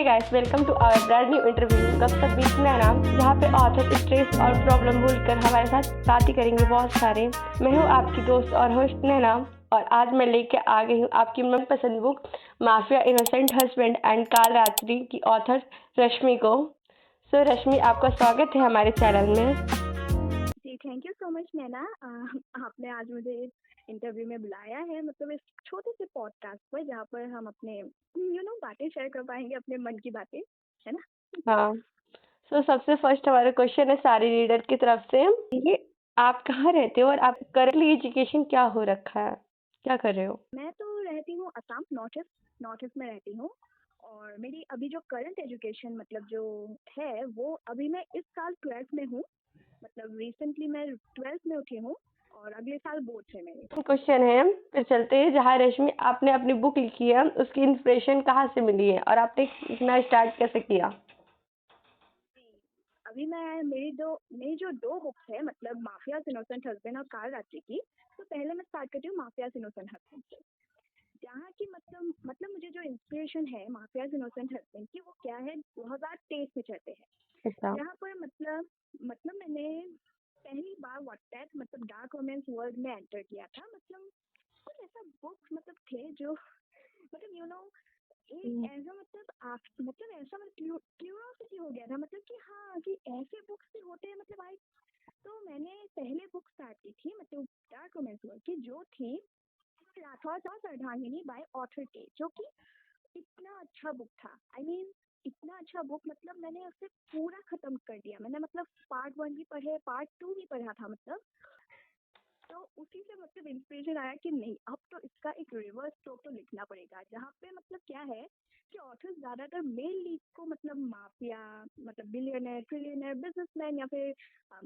Guys, welcome to our brand new interview कब तक बीतना नाम, जहाँ पे ऑथर स्ट्रेस और प्रॉब्लम भूलकर हमारे साथ बातें करेंगे बहुत सारे। मैं हूँ आपकी दोस्त और होस्ट नैना, और आज मैं लेके आ गई हूँ आपकी मनपसंद book mafia innocent husband and काल रात्रि की ऑथर रश्मि को। सो रश्मि, आपका स्वागत है हमारे चैनल में। जी, थैंक यू सो मच नैना। आपने आज मुझे इस इंटरव्यू में बुलाया है, मतलब इस छोटे से पॉडकास्ट पर, जहाँ पर हम अपने बातें शेयर कर पाएंगे, अपने मन की बातें, है ना? हाँ, सो सबसे फर्स्ट हमारा क्वेश्चन है सारी रीडर की तरफ से, ये आप कहाँ रहते हो और आप करंटली एजुकेशन क्या हो रखा है, क्या कर रहे हो? मैं तो रहती हूँ असम, नॉर्थ ईस्ट में रहती हूँ। और मेरी अभी जो करंट एजुकेशन मतलब जो है, वो अभी मैं इस साल 12th में हूँ। मतलब रिसेंटली मैं 12th में उठी हूँ और अगले साल बोर्ड है मेरे। क्वेश्चन है, फिर चलते हैं जहाँ रश्मि आपने अपनी बुक लिखी है उसकी इंस्पिरेशन कहाँ से मिली है और आपने लिखना स्टार्ट कैसे किया? अभी मैं मेरी जो दो बुक्स है, मतलब माफिया इनोसेंट हस्बैंड और काल रात्रि की। तो पहले मैं स्टार्ट करती हूँ माफिया इनोसेंट हस्बैंड से, जहाँ की मतलब मुझे जो इंस्पिरेशन है माफिया इनोसेंट हस्बैंड की, वो क्या है, 2023 में चलते हैं। अच्छा। जहाँ पर मतलब मैंने पहली बार व्हाट्सएप मतलब डार्क रोमांस वर्ल्ड में एंटर किया था। मतलब कुछ ऐसा बुक्स मतलब थे जो मतलब एक ऐसा मतलब ऐसा मतलब क्यूरियोसिटी हो गया था, मतलब कि हाँ, कि ऐसे बुक्स भी होते हैं, मतलब आई। तो मैंने पहले बुक स्टार्ट की थी, मतलब डार्क रोमांस वर्ल्ड की, जो थी राठौर और अर्धांगिनी बाय ऑथर के, जो कि इतना अच्छा बुक था। आई मीन इतना अच्छा बुक, मतलब मैंने उसे पूरा खत्म कर दिया। मैंने मतलब पार्ट 1 भी पढ़े, पार्ट 2 भी पढ़ा था, मतलब। तो उसी से मतलब इंस्पिरेशन आया कि नहीं, अब तो इसका एक रिवर्स स्ट्रोक तो लिखना पड़ेगा, जहाँ पे मतलब क्या है कि ऑथर्स ज्यादातर मेल लीड को मतलब माफिया, मतलब बिलियनर, ट्रिलियनर, बिजनेसमैन या फिर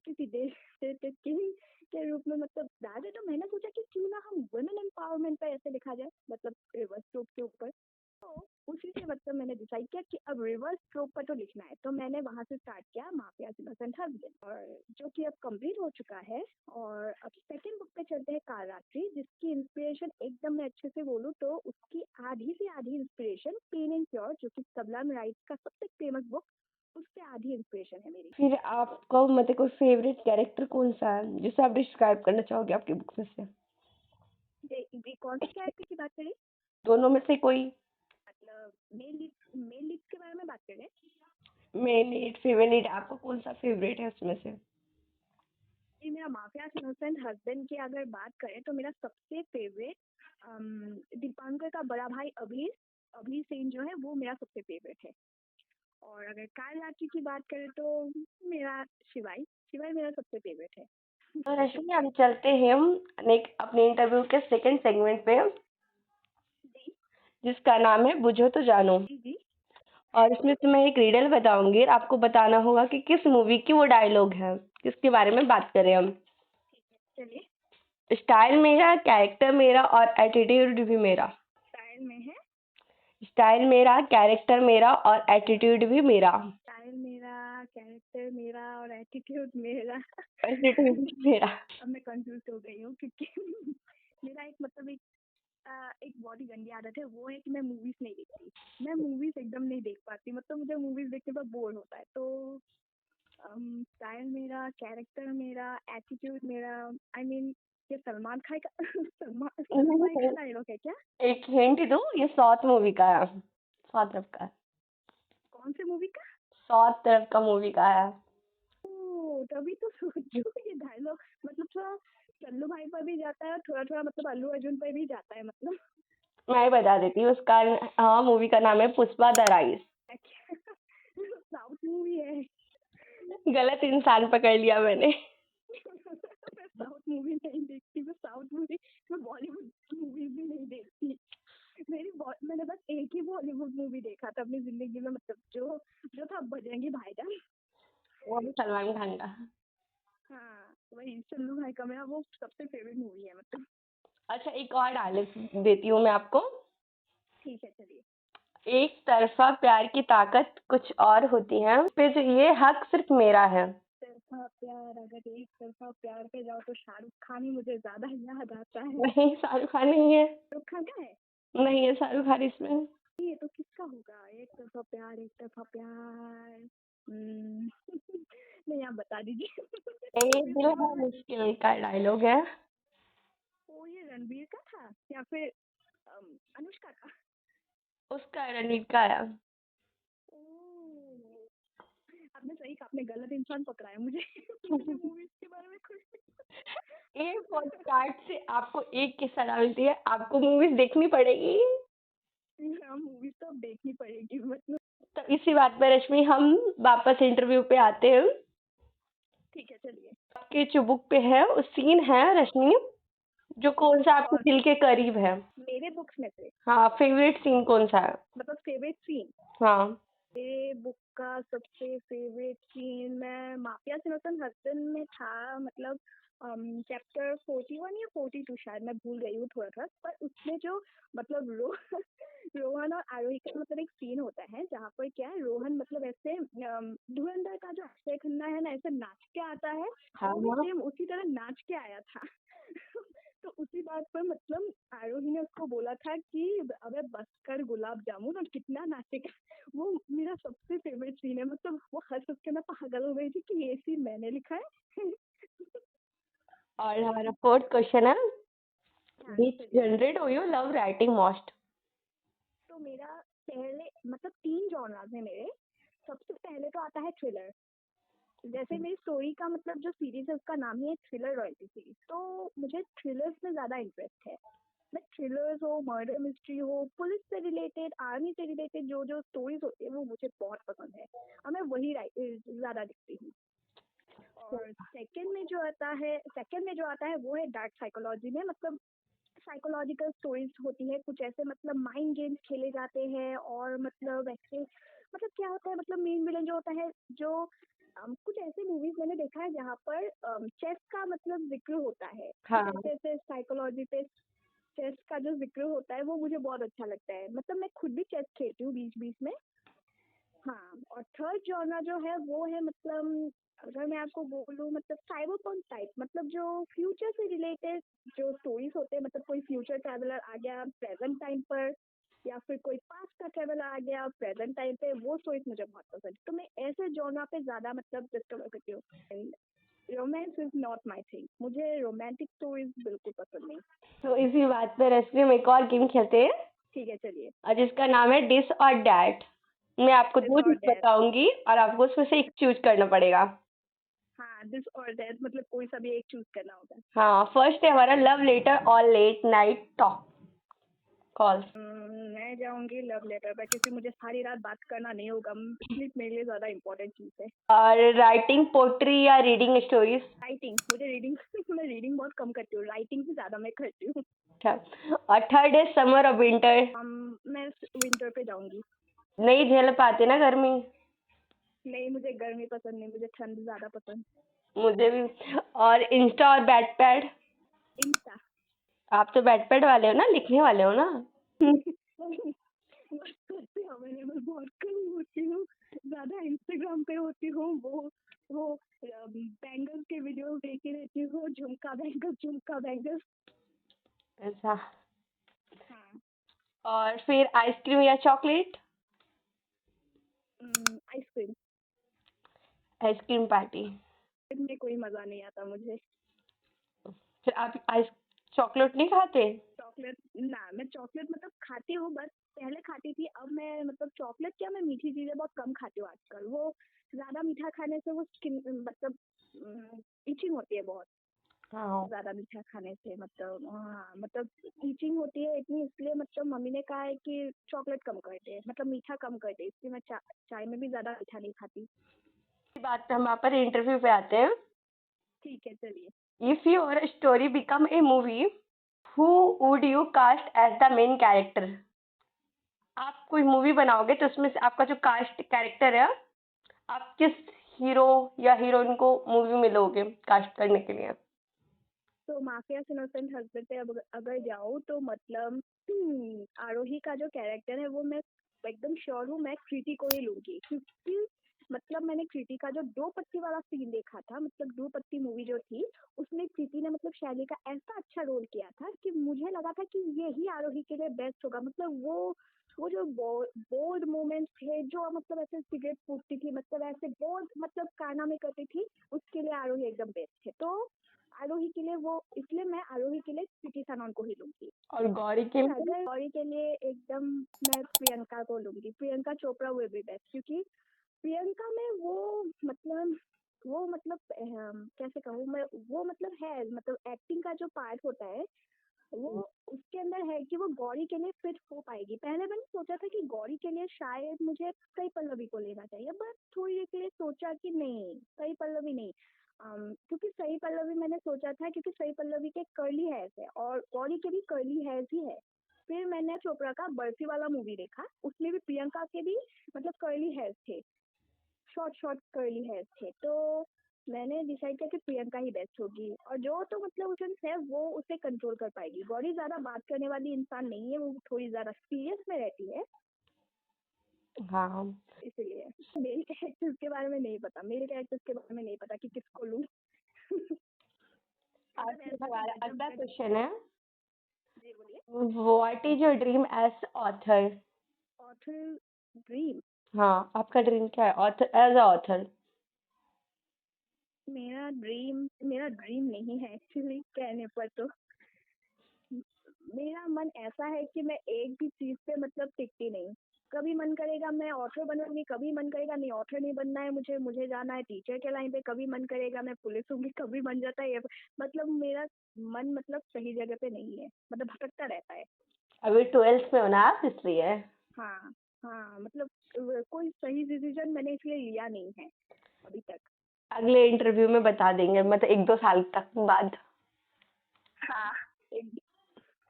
किसी देश से किंग के रूप में मतलब ज्यादा। तो मैंने सोचा कि क्यों ना हम वुमेन एम्पावरमेंट पे ऐसे लिखा जाए, मतलब रिवर्स स्ट्रोक के ऊपर। तो उसी से मतलब मैंने डिसाइड किया कि अब रिवर्स स्ट्रोक पर तो लिखना है। तो मैंने वहां से स्टार्ट किया माफिया इनोसेंट हस्बैंड, और जो कि अब कंप्लीट हो चुका है। और अब सेकंड बुक पे चलते हैं काल रात्रि, जिसकी इंस्पिरेशन एकदम मैं अच्छे से बोलूँ तो उसकी आधी से आधी इंस्पिरेशन पेन एंड प्योर, जो कि सबलम राइट का सबसे फेमस बुक, उससे आधी इंस्पिरेशन है मेरी। फिर आपको मतलब कोई फेवरेट कैरेक्टर कौन सा है जिसे आप डिस्क्राइब करना चाहोगे आपकी बुक में से? ये कौन से कैरेक्टर की बात करें? दोनों में से कोई। मतलब मेन लीड के बारे में बात करें? मेन लीड, फीमेल लीड, आपको कौन सा फेवरेट है उसमें से? जी, मेरा माफिया इनोसेंट हस्बैंड की अगर बात करें तो मेरा सबसे फेवरेट दीपांकर का बड़ा भाई अभी सेन जो है, वो मेरा सबसे फेवरेट है। और अगर काल रात्रि की बात करें तो मेरा शिवाई शिवाई मेरा सबसे फेवरेट है। तो रश्मि, हम चलते हैं अपने इंटरव्यू के सेकंड सेगमेंट पे, जी जिसका नाम है बुझो तो जानो। जी जी। और इसमें से मैं एक रीडल बताऊंगी और आपको बताना होगा कि किस मूवी की वो डायलॉग है, किसके बारे में बात करें हम। चलिए। स्टाइल मेरा, कैरेक्टर मेरा और एटीट्यूड भी मेरा। स्टाइल में है। स्टाइल मेरा, कैरेक्टर मेरा और एटीट्यूड भी मेरा। स्टाइल मेरा, कैरेक्टर मेरा और एटीट्यूड मेरा। एटीट्यूड भी मेरा। अब मैं कंफ्यूज हो गई हूँ, क्योंकि मेरा एक बहुत ही गंदी आदत है, वो है कि मैं मूवीज नहीं देखती। मैं मूवीज एकदम नहीं देख पाती, मतलब मुझे मूवीज देखने पर बोर होता है। तो स्टाइल मेरा, कैरेक्टर मेरा, एटीट्यूड मेरा, आई मीन ये सलमान खान का सल्लू भाई का डायलॉग है क्या? एक हिंट दूं, ये साउथ मूवी का है, साउथ तरफ का है। कौन से मूवी का? साउथ तरफ का मूवी का है। ओ, तभी तो सोचू ये डायलॉग मतलब थोड़ा सल्लू भाई पर भी जाता है, और थोड़ा थोड़ा मतलब अल्लू अर्जुन पर भी जाता है, मतलब। मैं ही बता देती हूँ उसका। हाँ, मूवी का नाम है Pushpa the rise. South movie है। गलत इंसान पकड़ लिया मैंने। मैं साउथ मूवी नहीं देखती, मैं बॉलीवुड मूवीज भी नहीं देखती। मैंने बस एक ही बॉलीवुड मूवी देखा था अपनी जिंदगी में, मतलब जो जो था बजरंगी भाईजान। वो भी सलमान खान का। हाँ, वही सल्लू भाई का मेरा वो सबसे फेवरेट मूवी है, मतलब। अच्छा, एक और डायलॉग देती हूँ मैं आपको। ठीक है, चलिए। एक तरफा प्यार की ताकत कुछ और होती है, फिर ये हक सिर्फ मेरा है। तरफा प्यार, अगर एक तरफा प्यार पे जाओ तो शाहरुख खान ही मुझे ज्यादा याद आता है। नहीं, शाहरुख खान नहीं है। शाहरुख खान का है? नहीं है शाहरुख खान इसमें। ये तो किसका होगा? एक तरफा प्यार, एक तरफा प्यार। नहीं, आप बता दीजिए। ए मूवी दिल का है नाम है। मुश्किल का डायलॉग है। ओ, ये रणबीर का था या फिर अनुष्का का? उसका रणवीर का है। ओह! आपने सही कहा, आपने गलत इंसान पकड़ा है मुझे। मुझे मूवीज़ के बारे में कुछ ये पॉडकास्ट से आपको एक की सलाह मिलती है, आपको मूवीज देखनी पड़ेगी। हाँ, मूवीज़ तो अब देखनी पड़ेगी मतलब। तो इसी बात पे रश्मि हम वापस इंटरव्यू पे आते हैं। ठीक है, चलिए। आपके जो बुक पे है उस सीन है रश्मि, जो कौन सा आपके कौन दिल के करीब है? मेरे बुक्स में से? हाँ, फेवरेट सीन कौन सा है? मतलब फेवरेट सीन? हाँ। मेरे बुक का सबसे फेवरेट सीन मैं माफिया सिनोसन हस्बैंड में था, मतलब चैप्टर 41 या 42 शायद, मैं भूल गई हूँ थोड़ा सा, पर उसमें जो मतलब रोहन और आरोही का मतलब एक सीन होता है जहाँ पर क्या है, रोहन मतलब ऐसे धुरंधर का जो अक्षय खन्ना है ना, ऐसे नाच के आता है, हाँ वो भी हाँ। सेम उसी तरह नाच के आया था। तो उसी बात पर मतलब आरोही ने उसको बोला था कि अबे बस कर गुलाब जामुन, और कितना नाचेगा। वो मेरा सबसे फेवरेट सीन है, मतलब वो हंस हंस के मैं पागल हो गई थी कि ये सीन मैंने लिखा है। और हमारा फोर्थ क्वेश्चन है, हाँ, विच चलिए। Generate you love writing most? तो मेरा पहले मतलब 3 जॉनर्स है मेरे। सबसे पहले तो आता है थ्रिलर। जैसे मेरी स्टोरी का मतलब जो सीरीज है उसका नाम ही है थ्रिलर रॉयल्टी सीरीज, तो मुझे थ्रिलर्स में ज़्यादा इंटरेस्ट है। मैं थ्रिलर्स हो, मर्डर मिस्ट्री हो, पुलिस से रिलेटेड, आर्मी से रिलेटेड जो जो स्टोरीज होती है वो मुझे बहुत पसंद है, और मैं वही ज़्यादा लिखती हूँ। और सेकंड में जो आता है वो है डार्क साइकोलॉजी में, मतलब साइकोलॉजिकल स्टोरीज होती है कुछ ऐसे, मतलब माइंड गेम्स खेले जाते हैं, और मतलब ऐसे मतलब क्या होता है, मतलब मेन विलन जो होता है, जो कुछ ऐसे मूवीज मैंने देखा है जहाँ पर चेस का मतलब जिक्र होता है, कुछ हाँ। ऐसे ऐसे साइकोलॉजी पे चेस का जो जिक्र होता है वो मुझे बहुत अच्छा लगता है, मतलब मैं खुद भी चेस खेलती हूँ बीच बीच में। हाँ, और थर्ड जॉनर जो है वो है मतलब, अगर मैं आपको बोलूँ मतलब साइबरपंक टाइप, मतलब जो फ्यूचर से रिलेटेड जो स्टोरीज होते हैं, मतलब कोई फ्यूचर ट्रैवलर आ गया प्रेजेंट टाइम पर, या फिर कोई पास्ट का ट्रैवलर आ गया प्रेजेंट टाइम पे, वो स्टोरीज मुझे बहुत पसंद है, तो मैं ऐसे जॉनर पे ज्यादा मतलब डिस्कवर करती हूँ। Romance is not my thing, मुझे रोमांटिक स्टोरीज बिल्कुल पसंद नहीं। तो इसी बात पे रश्मि हम एक और गेम खेलते हैं, ठीक है, चलिए। और जिसका नाम है डिस और डैट। मैं आपको दिस दो और चीज दैट। बताऊंगी और आपको उसमें से एक चूज करना पड़ेगा। हाँ, दिस और दैट मतलब कोई सा भी एक चूज करना होगा। हाँ, फर्स्ट है हमारा लव लेटर और लेट नाइट टॉक कॉल। मैं जाऊंगी लव लेटर पर, क्योंकि मुझे सारी रात बात करना नहीं होगा, स्लीप मेरे लिए ज्यादा इम्पोर्टेंट चीज है। और राइटिंग पोट्री या रीडिंग स्टोरीज? राइटिंग, मुझे रीडिंग मैं रीडिंग बहुत कम करती हूँ, राइटिंग से ज्यादा मैं करती हूँ। अच्छा, और थर्ड है समर और विंटर? मैं विंटर पे जाऊंगी। नहीं झेल पाते ना गर्मी। नहीं, मुझे गर्मी पसंद नहीं, मुझे ठंड ज्यादा पसंद। मुझे भी। और इंस्टा और बैट पैड? इंस्टा। आप तो बैट पैड वाले हो ना, लिखने वाले हो ना। करते अवेलेबल बहुत कम होती हूँ, ज्यादा इंस्टाग्राम पे होती हूँ, वो बैंगल्स के वीडियो देखती रहती हूँ, झुमका बैंगल्स, झुमका बैंगल्स। ऐसा। हाँ। और फिर आइसक्रीम या चॉकलेट? आइसक्रीम। Ice cream party. में कोई मजा नहीं आता मुझे। फिर आप आइस चॉकलेट नहीं खाते? चॉकलेट ना, मैं चॉकलेट मतलब खाती हूँ बस, पहले खाती थी, अब मैं मतलब चॉकलेट क्या, मैं मीठी चीजें बहुत कम खाती हूँ आजकल, वो ज्यादा मीठा खाने से वो स्किन मतलब इचिंग होती है बहुत, हाँ। ज्यादा मीठा खाने से मतलब, हाँ मतलब इचिंग होती है इतनी, इसलिए मतलब मम्मी ने कहा है कि चॉकलेट कम कर दे, मतलब मीठा कम कर दे, इसलिए मैं चाय में भी ज्यादा मीठा नहीं खाती। इसी बात पे हम वहाँ पर इंटरव्यू पे आते हैं। ठीक है, चलिए। If your story become a movie, who would you cast as the main character? आप कोई मूवी बनाओगे तो उसमें से आपका जो कास्ट कैरेक्टर है, आप किस हीरो या हीरोइन को मूवी में लोगे कास्ट करने के लिए? तो माफिया इनोसेंट हस्बैंड पे अगर जाऊँ तो मतलब आरोही का जो कैरेक्टर है वो मैं एकदम श्योर हूँ मैं कृति को ही लूंगी, क्योंकि मतलब मैंने कृति का जो दो पत्ती वाला सीन देखा था, मतलब दो पत्ती मूवी जो थी, उसमें कृति ने मतलब शैली का ऐसा अच्छा रोल किया था कि मुझे लगा था कि यही आरोही के लिए बेस्ट होगा। मतलब वो जो बोल्ड मोमेंट्स थे, जो मतलब ऐसे सिगरेट फूकती थी, मतलब ऐसे बोल्ड मतलब कारनामे करती थी, उसके लिए आरोही एकदम बेस्ट थे। तो आरोही के लिए वो, इसलिए मैं आरोही के लिए कृति सनोन को ही लूंगी। और गौरी के और अगर गौरी के लिए एकदम मैं प्रियंका को लूंगी, Priyanka Chopra will be best, क्योंकि प्रियंका में वो मतलब कैसे कहूँ मैं, वो मतलब है, मतलब एक्टिंग का जो पार्ट होता है वो उसके अंदर है कि वो गौरी के लिए फिट हो पाएगी। पहले मैंने सोचा था कि गौरी के लिए शायद मुझे कई पल्लवी को लेना चाहिए, बट थोड़ी देर के लिए सोचा कि नहीं, कई पल्लवी नहीं। क्योंकि सही पल्लवी मैंने सोचा था, क्योंकि सही पल्लवी के कर्ली हेयर्स है और गौरी के भी कर्ली हेयर्स ही है। फिर मैंने चोपड़ा का बर्फी वाला मूवी देखा, उसमें भी प्रियंका के भी मतलब कर्ली हेयर्स थे, शॉर्ट शॉर्ट कर्ली हेयर्स थे। तो मैंने डिसाइड किया कि प्रियंका ही बेस्ट होगी, और जो तो मतलब उसमें है वो उसे कंट्रोल कर पाएगी। गौरी ज्यादा बात करने वाली इंसान नहीं है, वो थोड़ी ज्यादा सीरियस में रहती है, हाँ, इसलिए मेल कैरेक्टर्स के बारे में नहीं पता, मेल कैरेक्टर्स के बारे में नहीं पता कि किसको लूं। आज मतलब ऐसा हमारा गजब अगला गजब। क्वेश्चन है, जी बोलिए। What is your dream as author? Author dream, हाँ, आपका ड्रीम क्या है ऑथर, एज अ ऑथर? मेरा ड्रीम नहीं है एक्चुअली, कहने पर तो मेरा मन ऐसा है कि मैं एक भी चीज पे मतलब टिकती नहीं। कभी मन करेगा मैं ऑथर बनूंगी, कभी मन करेगा नहीं ऑथर नहीं बनना है मुझे जाना है टीचर के लाइन पे, कभी मन करेगा मैं पुलिस होंगी, कभी बन जाता है ये। मतलब मेरा मन मतलब सही जगह पे नहीं है, मतलब भटकता रहता है। अभी 12th में हो ना आप, इसलिए। हाँ हाँ, मतलब कोई सही डिसीजन मैंने इसलिए लिया नहीं है अभी तक। अगले इंटरव्यू में बता देंगे, मतलब 1-2 साल तक बाद। हाँ, एक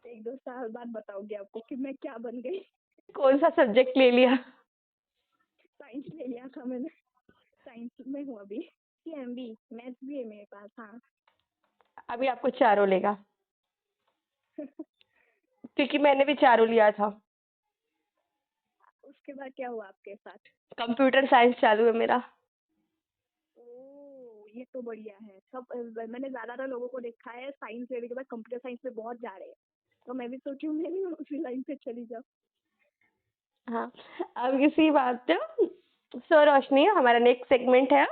एक दो साल बाद बताऊंगी आपको कि मैं क्या बन गई। कौन सा सब्जेक्ट ले लिया? साइंस ले लिया था मैंने, साइंस में हूँ अभी, सीएमबी मैथ्स भी है मेरे पास। हाँ। अभी आपको चारों लेगा, क्योंकि मैंने भी चारों लिया था। उसके बाद क्या हुआ आपके साथ? कंप्यूटर साइंस चालू है मेरा। ओह, ये तो बढ़िया है। सब मैंने ज्यादातर लोगों को देखा है साइंस लेने के बाद कंप्यूटर साइंस में बहुत जा रहे हैं, तो मैं भी सोची हूँ मैं भी उसी लाइन पे चली जाऊँ। हाँ, अब इसी बात पे सो रोशनी, हमारा नेक्स्ट सेगमेंट है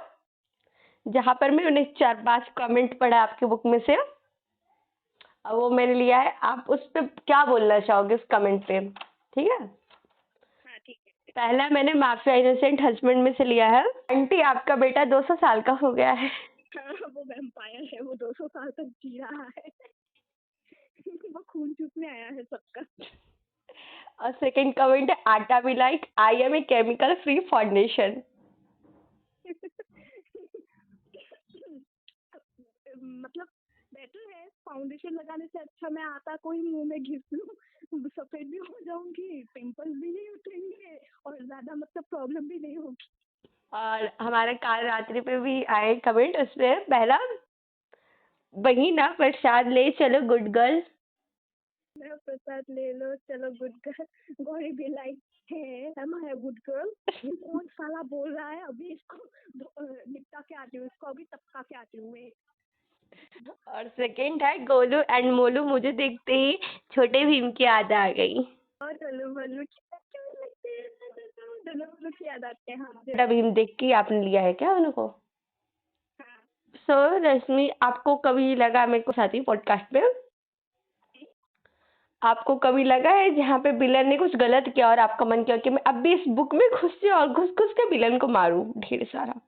जहाँ पर मैंने 4-5 कमेंट पढ़ा आपकी बुक में से। अब वो मैंने लिया है, आप उस पे क्या बोलना चाहोगे उस कमेंट पे? ठीक है। हाँ ठीक है। पहला मैंने माफिया इनोसेंट हस्बैंड में से लिया है, आंटी आपका बेटा 200 साल का हो गया है। हाँ, वो वैम्पायर है, वो 200 साल तक जी रहा है। वो खून चूसने आया है सबका। और सेकंड कमेंट है, आटा भी like I am a chemical free foundation. मतलब बेटर है, फाउंडेशन लगाने से अच्छा मैं आटा कोई मुंह में घिस लूं, सफेद भी हो जाऊंगी, पिंपल्स भी नहीं उठेंगे और ज्यादा मतलब प्रॉब्लम भी नहीं होगी। और हमारे काल रात्रि पे भी आए कमेंट, उसमें पहला, वही ना प्रसाद ले चलो गुड गर्ल। मैं प्रसाद ले लो चलो गुड गर्ल, गौरी भी लाइक है एम आई गुड गर्ल, ये कौन साला बोल रहा है, अभी इसको निपटा के आती हूँ, इसको अभी टपका के आती हूँ मैं। और सेकंड है, गोलू एंड मोलू मुझे देखते ही छोटे भीम की याद आ गई। और डल्लू बल्लू कितना क्यूट लगते हैं, डल्लू बल्लू की याद आते हैं। हाँ छोटा भीम देख के आपने लिया है क्या उनको? हाँ। सो रश्मि, आपको कभी लगा, मेरे को साथी पॉडकास्ट में, आपको कभी लगा है जहाँ पे विलन ने कुछ गलत किया और आपका मन किया कि मैं अब भी इस बुक में घुस जाऊं और घुस घुस के विलन को मारूं ढेर सारा?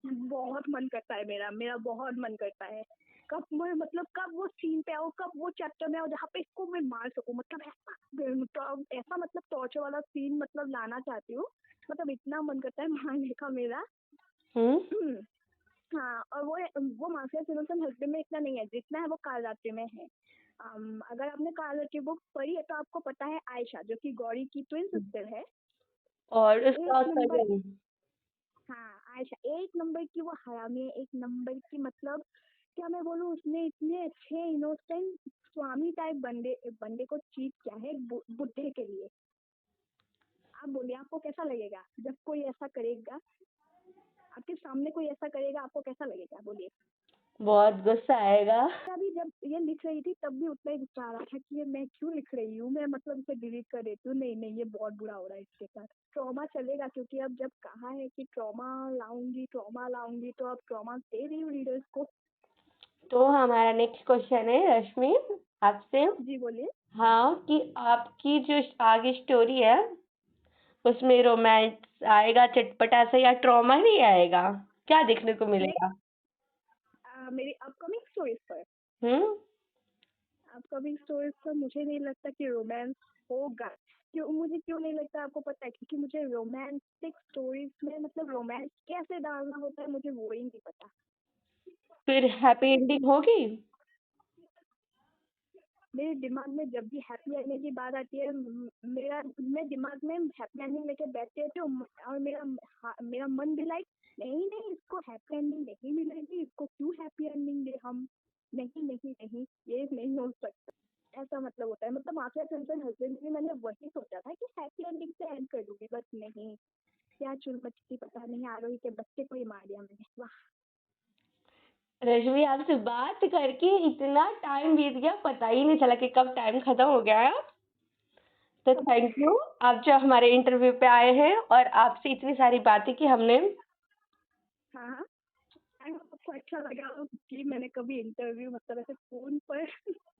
बहुत मन करता है मेरा मेरा बहुत मन करता है, कब मैं मतलब कब वो सीन पे आओ, कब वो चैप्टर में आओ जहाँ पे इसको मैं मार सकूं, मतलब ऐसा मतलब टॉर्चर वाला सीन मतलब लाना चाहती हूँ, मतलब इतना मन करता है मारने का मेरा। हम्म। हाँ, और वो माफिया सिलोसन हस्बैंड में इतना नहीं है जितना है वो कालरात्रि में है। अगर आपने कालरात्रि बुक पढ़ी है तो आपको पता है आयशा जो कि गौरी की ट्विन सिस्टर है, और उसका एक नंबर। कजन। हाँ, आयशा एक नंबर की वो हरामी है, एक नंबर की, मतलब क्या मैं बोलूँ, उसने इतने अच्छे इनोसेंट स्वामी टाइप बंदे बंदे को चीट किया है बुड्ढे के लिए। आप बोलिए आपको कैसा लगेगा जब कोई ऐसा करेगा, आपके सामने कोई ऐसा करेगा, आपको कैसा लगेगा बोलिए। बहुत गुस्सा आएगा। अभी जब ये लिख रही थी तब भी उतना ही गुस्सा आ रहा था कि ये मैं क्यों लिख रही हूँ, मैं मतलब इसे डिलीट कर देती हूँ, नहीं ये बहुत बुरा हो रहा है इसके साथ। ट्रॉमा चलेगा क्योंकि अब जब कहा है कि ट्रॉमा लाऊंगी तो अब ट्रॉमा दे रही हूँ रीडर्स को। तो हमारा नेक्स्ट क्वेश्चन है रश्मि आपसे। जी बोलिए। हाँ, कि आपकी जो आगे स्टोरी है उसमें रोमांस आएगा चटपटा सा या ट्रॉमा नहीं आएगा, क्या देखने को मिलेगा? मेरी अपकमिंग स्टोरीज पर हम्म मुझे नहीं लगता कि रोमांस होगा। मुझे क्यों नहीं लगता आपको पता है, क्योंकि मुझे रोमांटिक स्टोरीज में मतलब रोमांस कैसे डालना होता है मुझे वो ही नहीं पता। फिर हैप्पी एंडिंग होगी? मेरे दिमाग में जब भी हैप्पी एंडिंग की बात आती है मैं दिमाग में हैप्पी एंडिंग लेके बैठते थे और मेरा मन भी लाइक नहीं इसको हैप्पी एंडिंग नहीं मिलेगी, इसको क्यों हैप्पी एंडिंग दे हम, नहीं ये नहीं हो सकता। ऐसा मतलब होता है, मतलब आफिया सिंपल हस्बैंड भी मैंने वही सोचा था कि हैप्पी एंडिंग से एंड कर दूंगी, बट नहीं, क्या चुल मचती पता नहीं आरोही के बच्चे को ही मार दिया मैंने। वाह रश्मि, आपसे बात करके इतना टाइम बीत गया, पता ही नहीं चला कि कब टाइम खत्म हो गया है। तो थैंक यू, आप जो हमारे इंटरव्यू पे आए हैं और आपसे इतनी सारी बातें की हमने। हाँ आपको अच्छा लगा कि मैंने कभी इंटरव्यू मतलब ऐसे फोन पर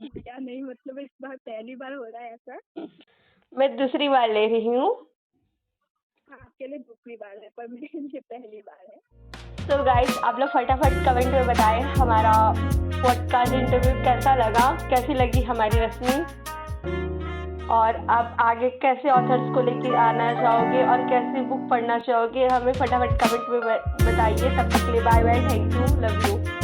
दिया नहीं, मतलब इस बार पहली बार हो रहा है ऐसा। मैं दूसरी बार ले रही हूँ। आपके लिए दूसरी बार है पर मेरे लिए पहली बार है। तो गाइस, आप लोग फटाफट कमेंट में बताएं हमारा पॉडकास्ट इंटरव्यू कैसा लगा, कैसी लगी हमारी रश्मि, और आप आगे कैसे ऑथर्स को लेकर आना चाहोगे और कैसी बुक पढ़ना चाहोगे, हमें फटाफट कमेंट में बताइए। तब तक के लिए bye bye, thank you, love you.